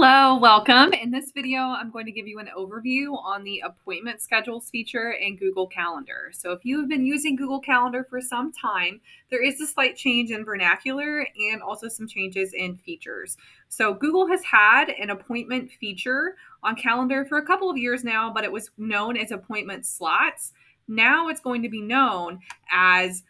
Hello, welcome. In this video, I'm going to give you an overview on the appointment schedules feature in Google Calendar. So if you have been using Google Calendar for some time, there is a slight change in vernacular and also some changes in features. So Google has had an appointment feature on Calendar for a couple of years now, but it was known as appointment slots. Now it's going to be known as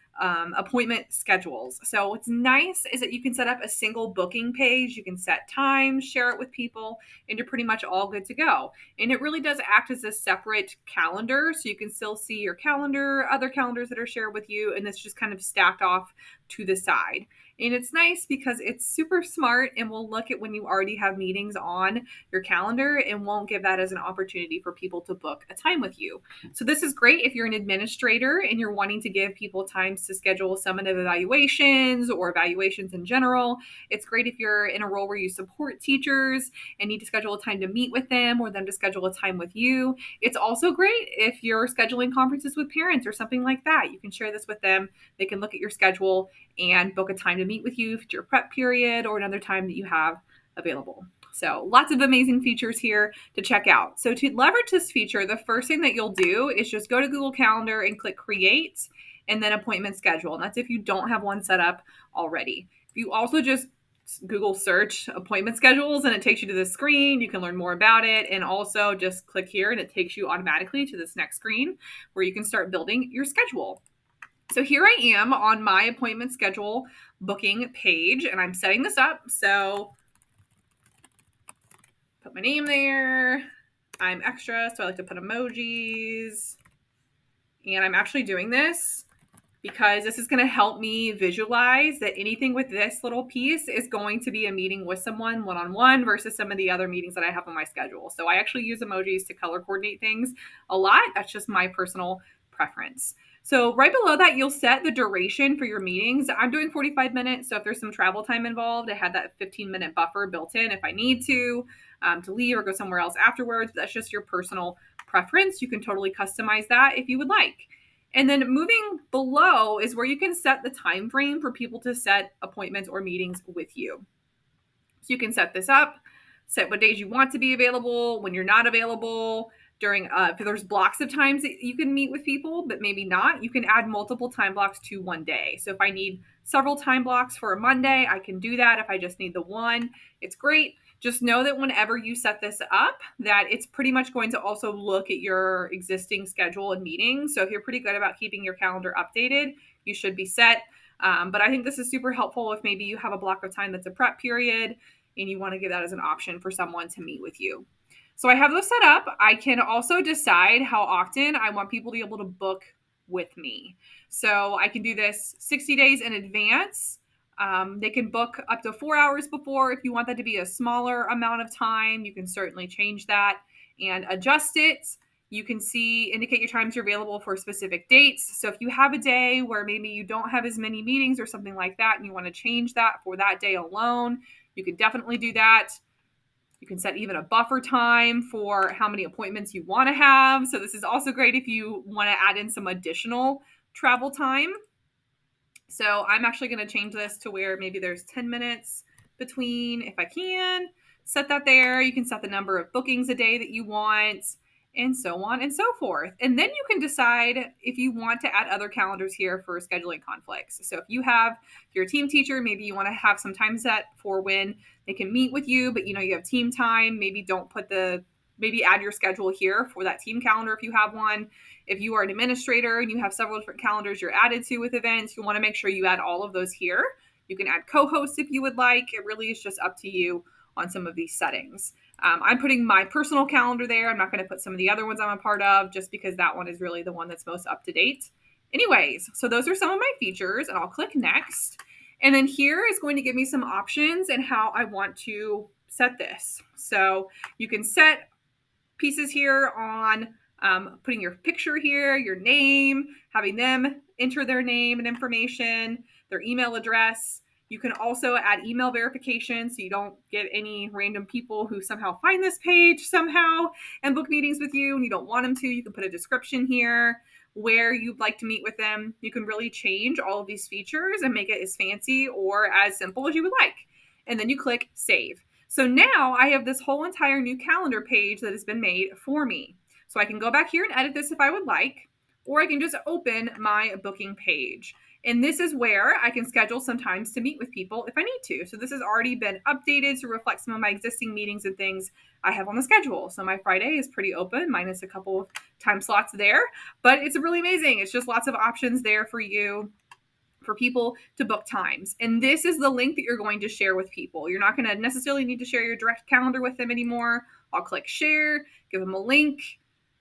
appointment schedules. So what's nice is that you can set up a single booking page. You can set times, share it with people, and you're pretty much all good to go. And it really does act as a separate calendar. So you can still see your calendar, other calendars that are shared with you, and it's just kind of stacked off to the side. And it's nice because it's super smart and will look at when you already have meetings on your calendar and won't give that as an opportunity for people to book a time with you. So this is great if you're an administrator and you're wanting to give people times to schedule summative evaluations or evaluations in general. It's great if you're in a role where you support teachers and need to schedule a time to meet with them or them to schedule a time with you. It's also great if you're scheduling conferences with parents or something like that. You can share this with them. They can look at your schedule and book a time to meet with you for your prep period or another time that you have available. So lots of amazing features here to check out. So to leverage this feature, the first thing that you'll do is just go to Google Calendar and click Create and then Appointment Schedule. And that's if you don't have one set up already. If you also just Google search appointment schedules and it takes you to this screen, you can learn more about it. And also just click here and it takes you automatically to this next screen where you can start building your schedule. So here I am on my appointment schedule booking page and I'm setting this up. So put my name there. I'm extra, so I like to put emojis. And I'm actually doing this because this is going to help me visualize that anything with this little piece is going to be a meeting with someone one-on-one versus some of the other meetings that I have on my schedule. So I actually use emojis to color coordinate things a lot. That's just my personal preference. So right below that, you'll set the duration for your meetings. I'm doing 45 minutes. So if there's some travel time involved, I had that 15-minute buffer built in if I need to leave or go somewhere else afterwards. That's just your personal preference. You can totally customize that if you would like. And then moving below is where you can set the time frame for people to set appointments or meetings with you. So you can set this up, set what days you want to be available, when you're not available, during if there's blocks of times that you can meet with people, but maybe not, you can add multiple time blocks to one day. So if I need several time blocks for a Monday, I can do that. If I just need the one, it's great. Just know that whenever you set this up, that it's pretty much going to also look at your existing schedule and meetings. So if you're pretty good about keeping your calendar updated, you should be set. But I think this is super helpful if maybe you have a block of time that's a prep period and you want to give that as an option for someone to meet with you. So I have those set up. I can also decide how often I want people to be able to book with me. So I can do this 60 days in advance. They can book up to 4 hours before. If you want that to be a smaller amount of time, you can certainly change that and adjust it. You can indicate your times you're available for specific dates. So if you have a day where maybe you don't have as many meetings or something like that, and you want to change that for that day alone, you can definitely do that. You can set even a buffer time for how many appointments you want to have. So this is also great if you want to add in some additional travel time. So I'm actually going to change this to where maybe there's 10 minutes between if I can. Set that there. You can set the number of bookings a day that you want and so on and so forth. And then you can decide if you want to add other calendars here for scheduling conflicts. So if you're a team teacher, maybe you want to have some time set for when they can meet with you, but you have team time. Maybe maybe add your schedule here for that team calendar if you have one. If you are an administrator and you have several different calendars you're added to with events, you want to make sure you add all of those here. You can add co-hosts if you would like. It really is just up to you on some of these settings. I'm putting my personal calendar there. I'm not going to put some of the other ones I'm a part of just because that one is really the one that's most up to date. Anyways, so those are some of my features and I'll click next. And then here is going to give me some options and how I want to set this. So you can set pieces here on putting your picture here, your name, having them enter their name and information, their email address. You can also add email verification so you don't get any random people who somehow find this page somehow and book meetings with you and you don't want them to. You can put a description here where you'd like to meet with them. You can really change all of these features and make it as fancy or as simple as you would like. And then you click save. So now I have this whole entire new calendar page that has been made for me. So I can go back here and edit this if I would like, or I can just open my booking page. And this is where I can schedule some times to meet with people if I need to. So this has already been updated to reflect some of my existing meetings and things I have on the schedule. So my Friday is pretty open, minus a couple of time slots there, but it's really amazing. It's just lots of options there for you, for people to book times. And this is the link that you're going to share with people. You're not going to necessarily need to share your direct calendar with them anymore. I'll click share, give them a link,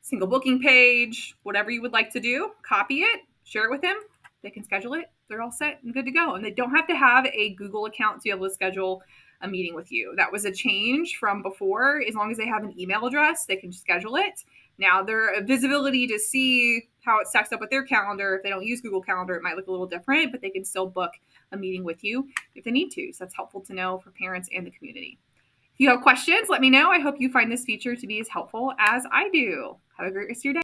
single booking page, whatever you would like to do, copy it, share it with them. They can schedule it. They're all set and good to go. And they don't have to have a Google account to be able to schedule a meeting with you. That was a change from before. As long as they have an email address, they can schedule it. Now, their visibility to see how it stacks up with their calendar, if they don't use Google Calendar, it might look a little different, but they can still book a meeting with you if they need to. So that's helpful to know for parents and the community. If you have questions, let me know. I hope you find this feature to be as helpful as I do. Have a great rest of your day.